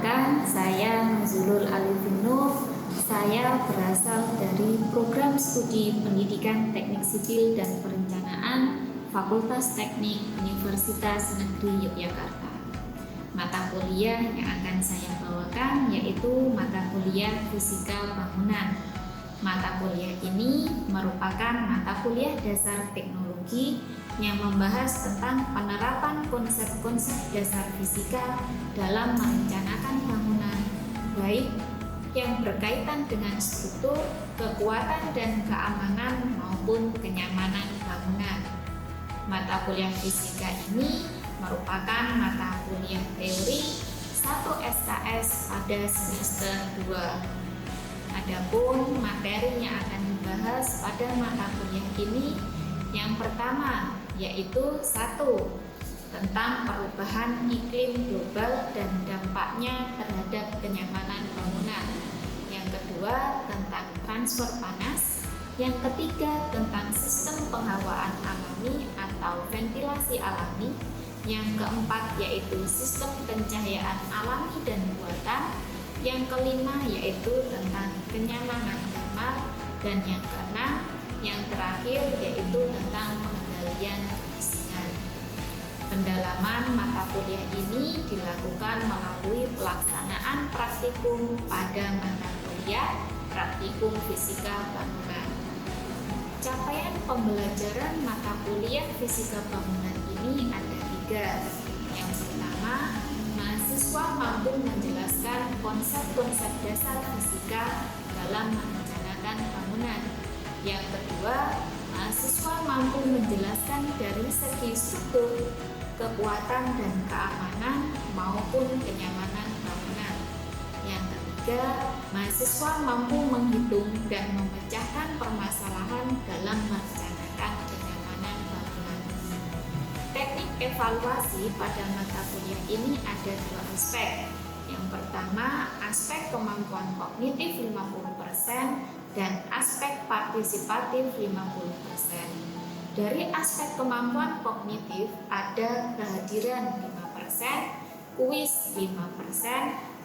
Perkenalkan, saya Nuzulul Alifin Nur. Saya berasal dari Program Studi Pendidikan Teknik Sipil dan Perencanaan Fakultas Teknik Universitas Negeri Yogyakarta. Mata kuliah yang akan saya bawakan yaitu mata kuliah Fisika Bangunan. Mata kuliah ini merupakan mata kuliah dasar teknologi yang membahas tentang penerapan konsep-konsep dasar fisika dalam merencanakan bangunan, baik yang berkaitan dengan struktur, kekuatan dan keamanan maupun kenyamanan bangunan. Mata kuliah fisika ini merupakan mata kuliah teori 1 SKS pada semester 2. Adapun materi yang akan dibahas pada mata kuliah ini yang pertama yaitu 1. Tentang perubahan iklim global dan dampaknya terhadap kenyamanan bangunan. Yang kedua tentang transfer panas. Yang ketiga tentang sistem penghawaan alami atau ventilasi alami. Yang keempat yaitu sistem pencahayaan alami dan buatan. Yang kelima yaitu tentang kenyamanan kamar. Dan yang keenam, yang terakhir yaitu tentang pengendalian kebisingan. Pendalaman mata kuliah ini dilakukan melalui pelaksanaan praktikum pada mata kuliah Praktikum Fisika Bangunan. Capaian pembelajaran mata kuliah Fisika Bangunan ini ada 3. Yang pertama, mahasiswa mampu menjelaskan konsep-konsep dasar fisika dalam merencanakan bangunan. Yang kedua, mahasiswa mampu menjelaskan dari segi struktur, kekuatan dan keamanan maupun kenyamanan bangunan. Yang ketiga, mahasiswa mampu menghitung dan memecahkan permasalahan dalam merencanakan kenyamanan bangunan. Teknik evaluasi pada mata kuliah ini ada 2 aspek. Yang pertama, aspek kemampuan kognitif 50% dan aspek partisipatif 50%. Dari aspek kemampuan kognitif ada kehadiran 5%, kuis 5%,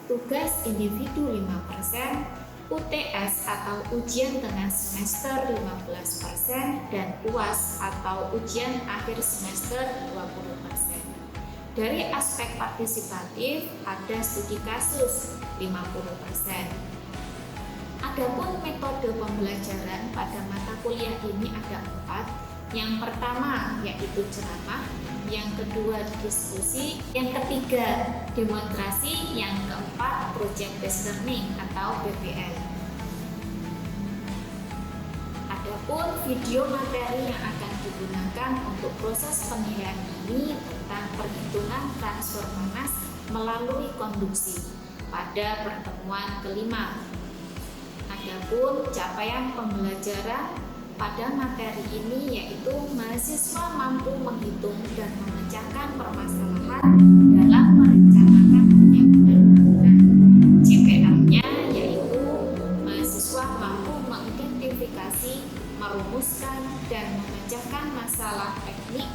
tugas individu 5%, UTS atau ujian tengah semester 15% dan UAS atau ujian akhir semester 20%. Dari aspek partisipatif ada studi kasus 50%. Adapun metode pembelajaran pada mata kuliah ini ada 4. Yang pertama yaitu ceramah, yang kedua diskusi, yang ketiga demonstrasi, yang keempat project based learning atau PBL. Adapun video materi yang akan digunakan untuk proses penilaian ini tentang perhitungan transfer panas melalui konduksi pada pertemuan kelima. Adapun capaian pembelajaran pada materi ini yaitu mahasiswa mampu menghitung dan memecahkan permasalahan dalam merencanakan penyiapan bangunan. CPL-nya yaitu mahasiswa mampu mengidentifikasi, merumuskan dan memecahkan masalah teknik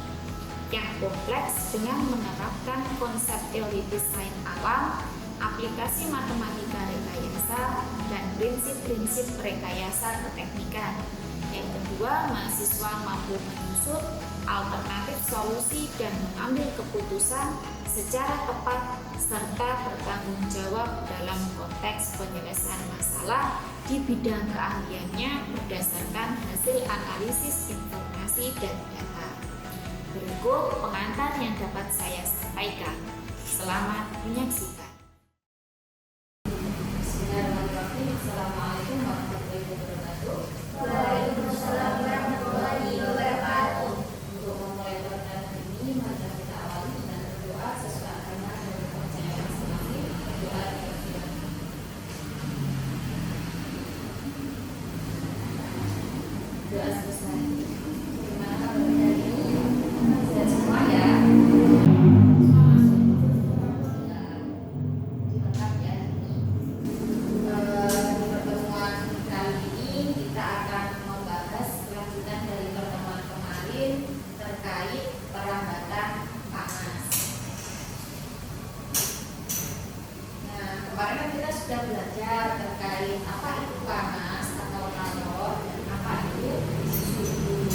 yang kompleks dengan menerapkan konsep teori desain alam, aplikasi matematika rekayasa, dan prinsip-prinsip rekayasa keteknikan. Yang kedua, mahasiswa mampu menyusun alternatif solusi dan mengambil keputusan secara tepat serta bertanggung jawab dalam konteks penyelesaian masalah di bidang keahliannya berdasarkan hasil analisis informasi dan data. Berikut pengantar yang dapat saya sampaikan. Selamat menyaksikan. Assalamualaikum warahmatullahi wabarakatuh. Waalaikumsalam warahmatullahi wabarakatuh. Untuk memulai pertemuan ini, mari kita awali dengan berdoa sesuai agama dan kepercayaan masing-masing. Doa selesai. Gimana kabar hari ini? Sehat semua ya? kemarin kan kita sudah belajar terkait apa itu panas atau kalor dan apa itu suhu.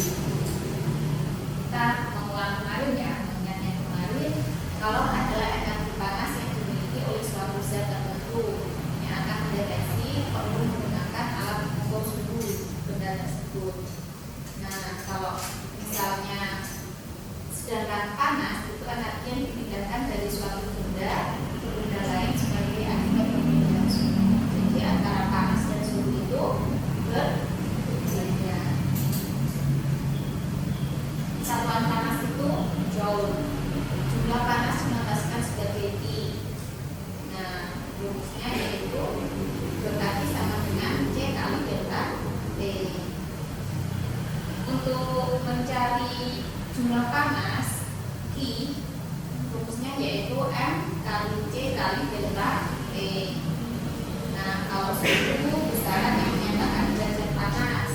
Kita mengulang kemarin ya, mengingatnya kemarin kalau adalah energi panas yang dimiliki oleh suatu zat tertentu yang akan mendeteksi perlu menggunakan alat pengukur suhu benda tersebut. Nah, kalau misalnya sedangkan panas itu energi yang dipindahkan dari suatu benda ke benda lain sebagai akibat perbedaan suhu. Jadi antara panas dan suhu itu berbeda. Satuan panas itu joule. Jumlah panas dimaksudkan sebagai T. Nah, rumusnya yaitu berarti sama dengan C kali delta T. Untuk mencari jumlah panas Q, rumusnya yaitu M kali C kali delta T. Nah, kalau suhu besaran yang menyatakan derajat panas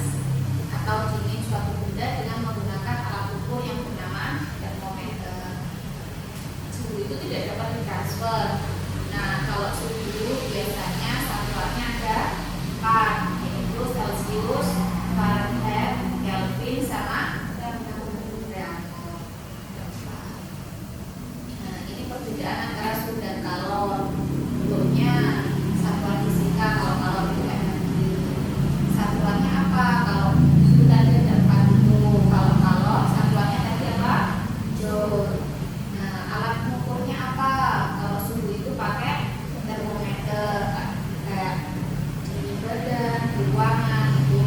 atau dingin suatu benda dengan menggunakan alat ukur yang bernama termometer. Suhu itu tidak dapat ditransfer. Nah, kalau suhu biasanya satuannya ada 4, yaitu Celcius, Fahrenheit, Kelvin, sama perbedaan antara suhu dan kalor. Bentuknya satuan fisika, kalau kalor itu energi. Satuannya apa? Kalau suhu tadi ada 4 itu, kalau kalor satuannya tadi apa? Joule. Nah, alat pengukurnya apa? Kalau suhu itu pakai termometer, kayak di badan, di ruangan itu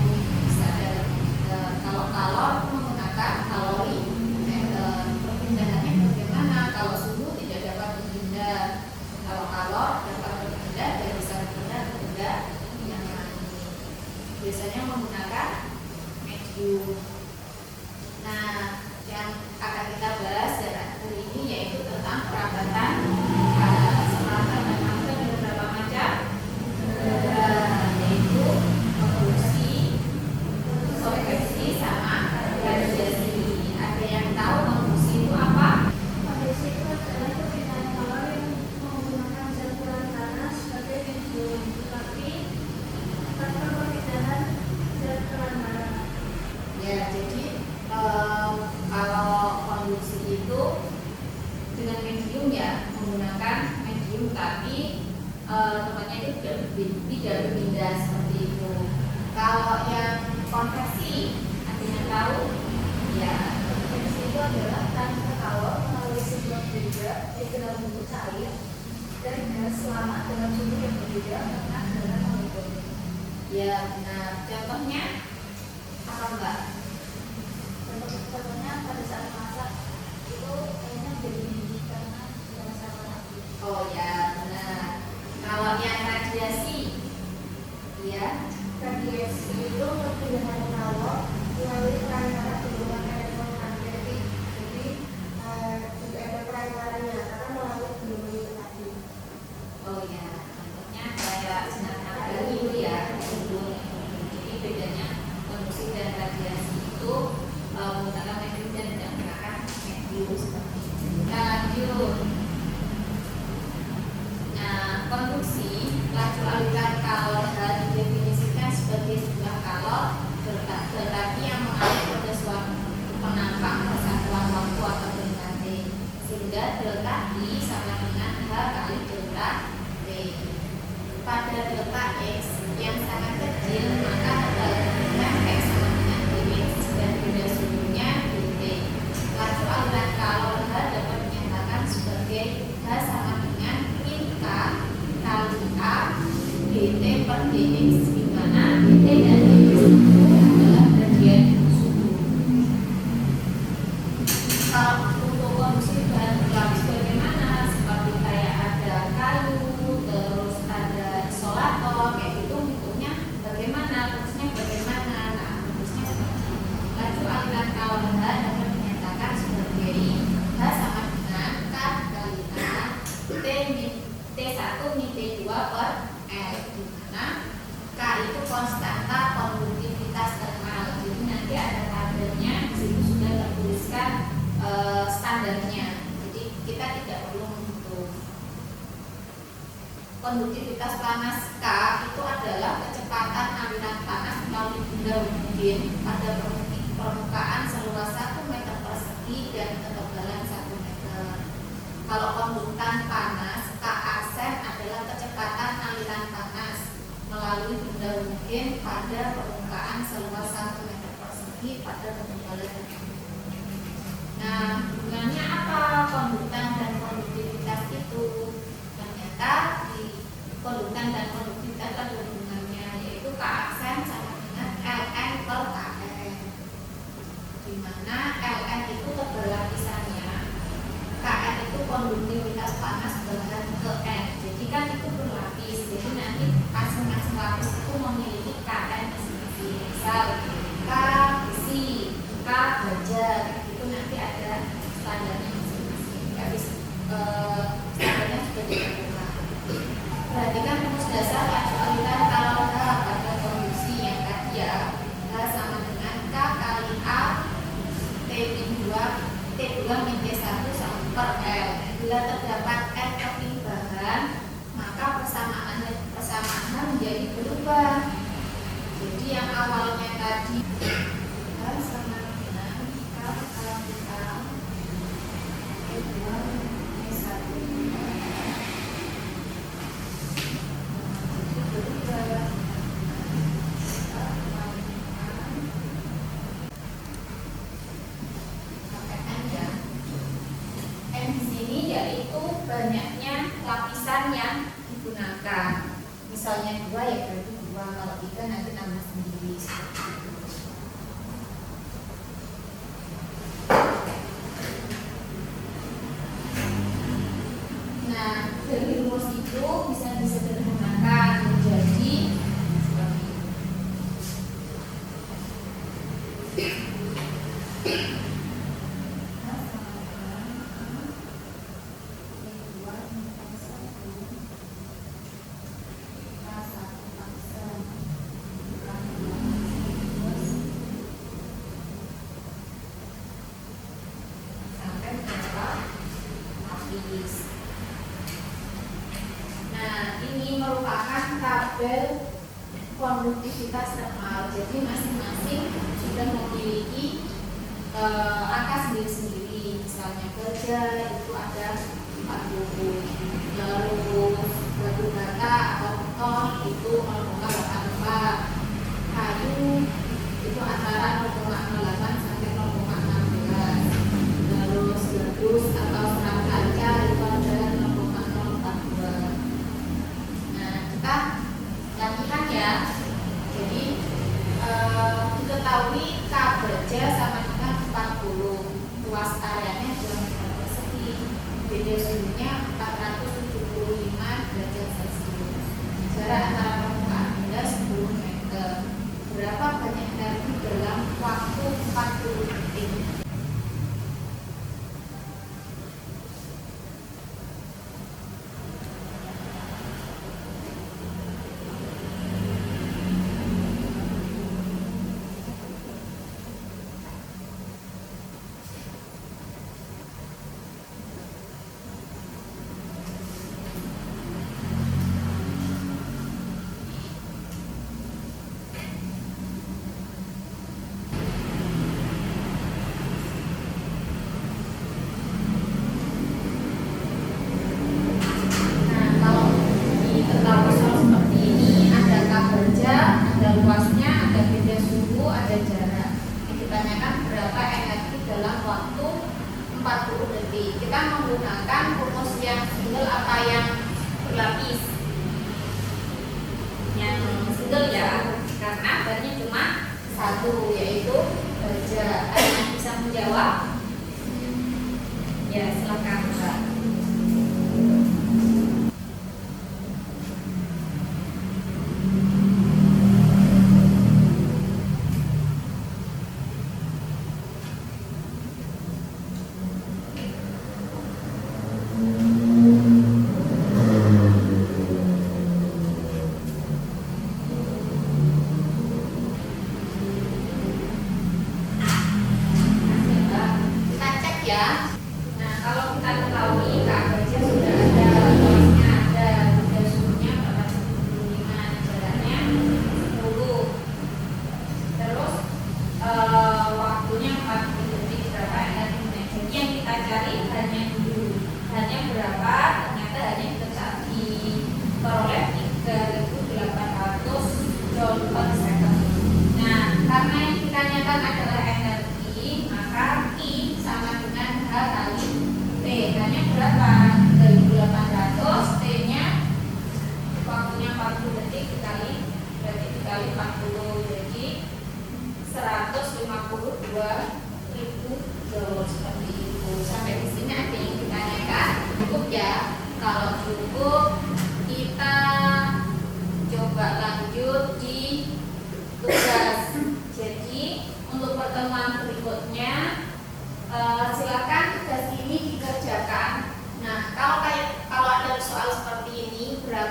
bisa ada termometer. Kalau kalor itu menggunakan kalorimeter. Perpindahannya bagaimana? Kalau suhu tidak dapat berpindah, kalau kalor dapat berpindah dari satu benda ke benda yang lain. Biasanya menggunakan medium. Nah, yang akan kita bahas hari ini yaitu tentang perabatan panas. Perabatan panas ada beberapa macam, yaitu konduksi, konveksi, sama radiasi. Ada yang tahu konduksi itu apa? Konduksi itu adalah perpindahan kalor yang menggunakan zat panas sebagai medium, tetapi tanpa perpindahan zat barang. Ya, jadi kalau konduksi itu dengan medium ya menggunakan medium, tapi tempatnya itu tidak berpindah seperti itu. Kalau yang konveksi, ada yang tahu? Ya, Konveksi itu adalah transfer kalor melalui sebuah benda di dalam bentuk cair dan gas selama dalam suhu yang berbeda karena dengan molekul. ya benar. Contohnya apa Mbak? Contohnya pada saat masak itu airnya jadi dingin karena berdasarkan api. Oh ya benar. Kalau yang radiasi, ya Radiasi itu perpindahan kalor melalui perantara hubungan elektromagnetik. Jadi juga ada perantaranya karena melalui gelombang itu tadi. oh ya, contohnya kayak sinar matahari itu ya. Jadi bedanya konduksi dan radiasi itu menggunakan medium dan tidak menggunakan medium seperti itu. Kita lanjut. Nah, konduksi laju aliran kalor didefinisikan sebagai jumlah kalor tetapi yang mengalir pada suatu penampang persatuan waktu atau delta T, sehingga delta I sama dengan H kali delta T. Pada delta X yang sangat kecil maka adalah X sama dengan Dx dan beda suhunya dt. Laju aliran kalor H dapat dinyatakan sebagai H sama dengan min K kali A dt per dx, di mana dt dan dx itu adalah gradien suhu. Kalau untuk konduksi bahan berlapis bagaimana? Seperti kayak ada kayu, terus ada isolator, kayak gitu bentuknya bagaimana? Rumusnya bagaimana? Nah, rumusnya seperti ini. Laju aliran kalor H dapat dinyatakan sebagai H sama dengan K kali A T1 min T2 per L, di mana K itu konstanta konduktivitas thermal. Jadi nanti ada tabelnya, di situ sudah tertuliskan standarnya. Jadi kita tidak perlu menghitung. konduktivitas panas K itu adalah kecepatan aliran panas melalui benda mungkin pada permukaan seluas 1 meter persegi dan ketebalan 1 meter. Kalau kondukan panas K aksen adalah kecepatan aliran panas melalui benda mungkin pada permukaan seluas 1 meter persegi pada ketebalan. Nah, hubungannya apa kondukan dan konduktivitas itu? Ternyata di kondukan dan konduktivitas ada hubungannya, yaitu K aksen sama dengan Ln per Kn, di mana Ln itu tebal lapisannya, Kn itu konduktivitas panas bahan ke N. Jadi kan itu berlapis, jadi nanti masing-masing lapis itu memiliki Kn masing-masing. Misal K besi, K baja, itu nanti ada standarnya masing-masing. Standarnya sudah ditentukan. Perhatikan rumus dasar laju aliran kalau H pada kondisi yang tadi ya, H sama dengan K kali A T2 min T1 sama per L. Bila terdapat N kepinbahan, maka persamaan H menjadi berubah. Jadi yang awalnya tadi H sama dengan K kali A T2 min T1 banyaknya lapisan yang digunakan. Misalnya 2 ya berarti 2, kalau 3 nanti tambah sendiri seperti itu. Nah, dari rumus itu bisa disederhanakan menjadi seperti ini. Nah, ini merupakan tabel konduktivitas thermal. Jadi masing-masing sudah memiliki angka sendiri-sendiri. Misalnya baja itu ada 40, lalu batu bata atau beton itu 0,84, kayu itu antara 0,08 sampai 0,16, lalu gabus atau serat kaca itu ada 0,042. Nah, kita latihan ya. Jadi diketahui K baja sama dengan 40, luas areanya 2 meter persegi, beda suhunya 475 derajat Celcius, jarak antara permukaan benda 10 meter. Berapa banyak energi dalam waktu 40 detik? Kita menggunakan rumus yang single apa yang berlapis? Yang single ya, karena bahannya cuma satu, yaitu baja. Ada yang bisa menjawab? Ya, silakan Mbak. Kita cek ya. Nah, kalau kita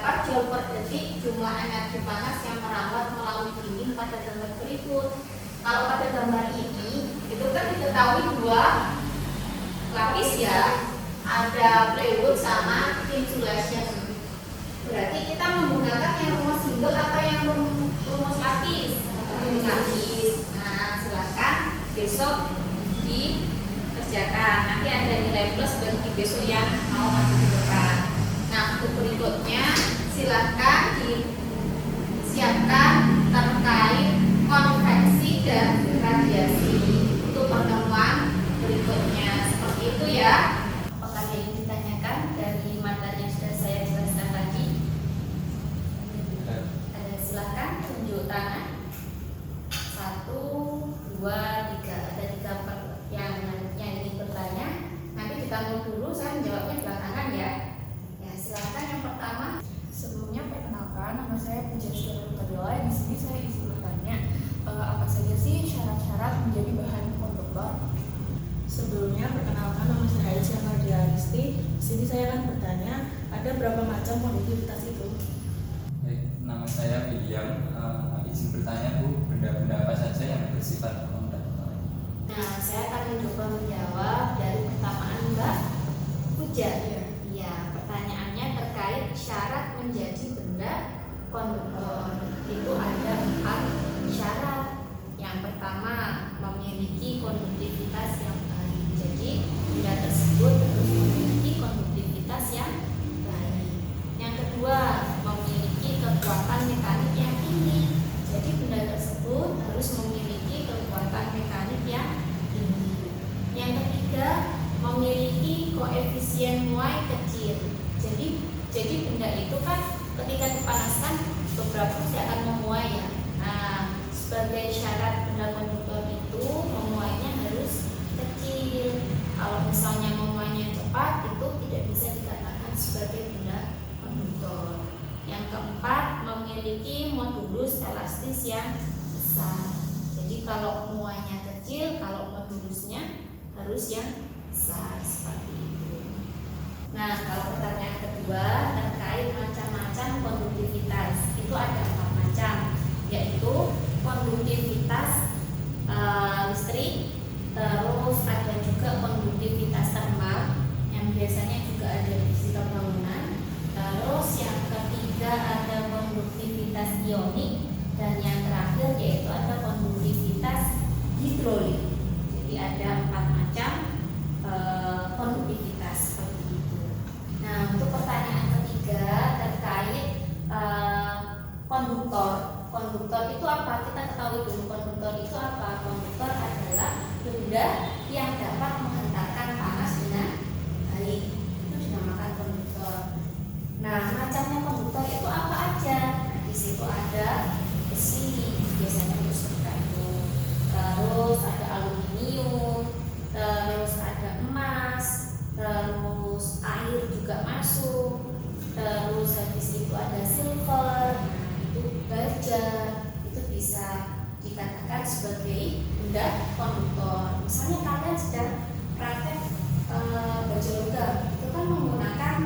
berapa joule per detik jumlah energi panas yang merambat melalui dinding pada gambar berikut. Kalau pada gambar ini, itu kan diketahui dua lapis ya, ada plywood sama insulation. Berarti kita menggunakan yang rumus single atau yang rumus lapis? Lapis. Nah, silakan besok dikerjakan. Nanti ada nilai plus bagi besok yang mau maju ke depan. Nah, untuk berikutnya silakan disiapkan terkait konveksi dan radiasi untuk pertemuan berikutnya. Seperti itu ya. Apakah ada yang ditanyakan dari materi yang sudah saya jelaskan tadi? Ada, silakan tunjuk tangan. 1, 2, 3. Ada 3 yang ingin bertanya. Nanti ditanggung dulu, saya menjawabnya belakangan ya. Ya, silakan yang pertama. Sebelumnya perkenalkan, nama saya Puja Syurutadila. Di sini saya izin bertanya, apa saja sih syarat-syarat menjadi bahan konduktor? Sebelumnya perkenalkan, nama saya Aisyah Mardiaristi. Di sini saya akan bertanya, ada berapa macam konduktivitas itu? Baik, nama saya William. Izin bertanya Bu, benda-benda apa saja yang bersifat konduktor? Nah, saya akan mencoba menjawab dari pertanyaan Mbak Puja. Ya, pertanyaannya terkait syarat menjadi benda konduktor. Itu ada 4 syarat. Yang pertama, memiliki konduktivitas yang baik. Jadi, benda tersebut harus memiliki konduktivitas yang baik. Yang kedua, memiliki kekuatan mekanik yang tinggi. Jadi, benda tersebut harus memiliki kekuatan mekanik yang tinggi. Yang ketiga, memiliki koefisien muai kecil. Jadi benda itu kan ketika dipanaskan beberapa pasti akan memuai ya. Nah, sebagai syarat benda konduktor itu memuainya harus kecil. Kalau misalnya memuainya cepat itu tidak bisa dikatakan sebagai benda konduktor. Yang keempat, memiliki modulus elastis yang besar. Jadi kalau muainya kecil, kalau modulusnya harus yang besar seperti itu. Nah, kalau pertanyaan kedua terkait macam-macam konduktivitas, itu ada 4 macam, yaitu konduktivitas listrik, terus ada juga konduktivitas termal yang biasanya juga ada di fisika bangunan. Terus yang ketiga ada konduktivitas ionik, dan yang terakhir yaitu ada konduktivitas hidrolik. Jadi ada 4 macam konduktivitas seperti itu. Nah, untuk pertanyaan ketiga terkait konduktor. Konduktor itu apa? Kita ketahui dulu konduktor itu apa. Konduktor adalah benda yang dapat menghantarkan panas dengan baik. Itu dinamakan konduktor. Nah, macamnya konduktor itu apa aja? Nah, di situ ada besi, biasanya besi kayu. Terus ada aluminium, terus ada emas, terus air juga masuk, terus habis itu ada silver, itu baja, itu bisa dikatakan sebagai benda konduktor. Misalnya kalian sedang praktek baja logam, itu kan menggunakan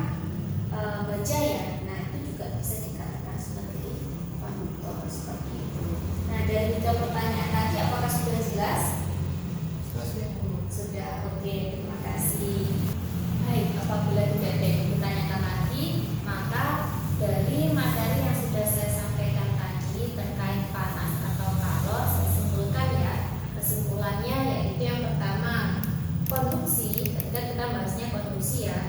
baja ya, nah itu juga bisa dikatakan sebagai konduktor seperti itu. Nah, dari 3 pertanyaan tadi apakah sudah jelas? Sudah, oke, terima kasih. Baik, apabila tidak ada yang ditanyakan lagi, maka dari materi yang sudah saya sampaikan tadi terkait panas atau kalor, saya simpulkan ya. Kesimpulannya yaitu yang pertama, konduksi. Ketika kita bahasnya konduksi ya,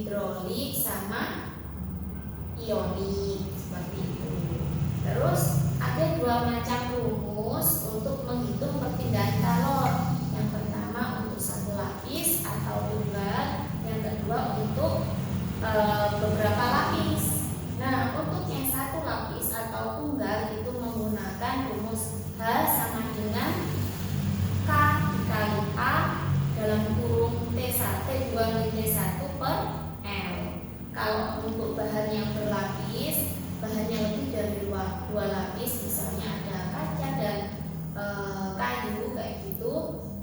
hidrolik sama ionik seperti itu. Terus ada dua macam rumus untuk menghitung perpindahan kalor. Yang pertama untuk satu lapis atau tunggal, yang kedua untuk beberapa lapis. Nah, untuk yang satu lapis atau tunggal itu menggunakan rumus H sama dengan K dikali A dalam kurung T2 min T1 per L. Kalau untuk bahan yang berlapis, bahannya lebih dari dua lapis, misalnya ada kaca dan kayu kayak gitu,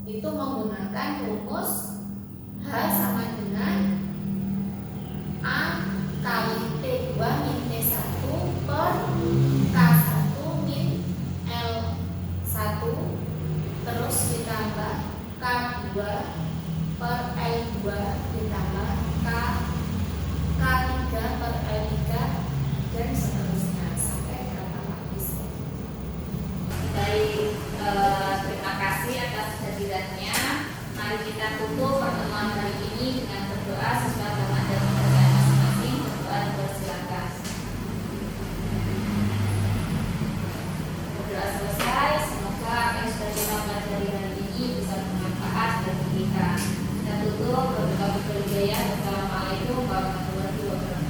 itu menggunakan rumus H sama dengan A kali T2 min T1 per K1 min L1 terus ditambah K2 per L2 ditambah K3 per L3 dan seterusnya sampai berapa lapis. Baik, terima kasih atas kehadirannya. Mari kita tutup pertemuan hari ini dengan berdoa sesuai agama dan kepercayaan masing-masing. Berdoa dipersilakan. Berdoa selesai. Semoga apa yang sudah kita pelajari hari ini bisa bermanfaat bagi kita. Kita tutup berdoa berjaya. Wassalamualaikum warahmatullahi wabarakatuh.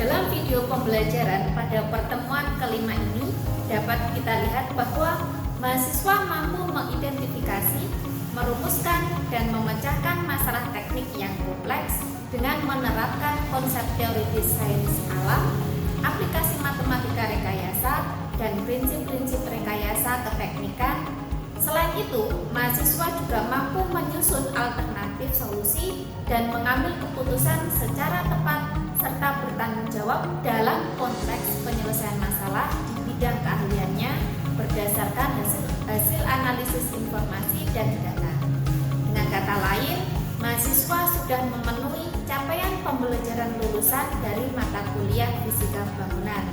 Dalam video pembelajaran pada pertemuan kelima ini dapat kita lihat bahwa mahasiswa mampu mengidentifikasi, merumuskan, dan memecahkan masalah teknik yang kompleks dengan menerapkan konsep teoritis sains alam, aplikasi matematika rekayasa, dan prinsip-prinsip rekayasa keteknikan. Selain itu, mahasiswa juga mampu menyusun alternatif solusi dan mengambil keputusan secara tepat serta bertanggung jawab dalam konteks penyelesaian masalah di bidang keahliannya berdasarkan hasil analisis informasi dan data. Dengan kata lain, mahasiswa sudah memenuhi capaian pembelajaran lulusan dari mata kuliah fisika bangunan.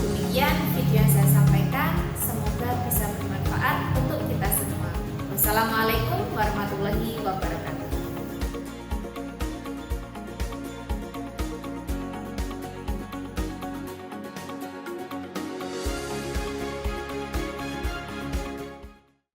Demikian video yang saya sampaikan, semoga bisa bermanfaat untuk kita semua. Wassalamualaikum warahmatullahi wabarakatuh.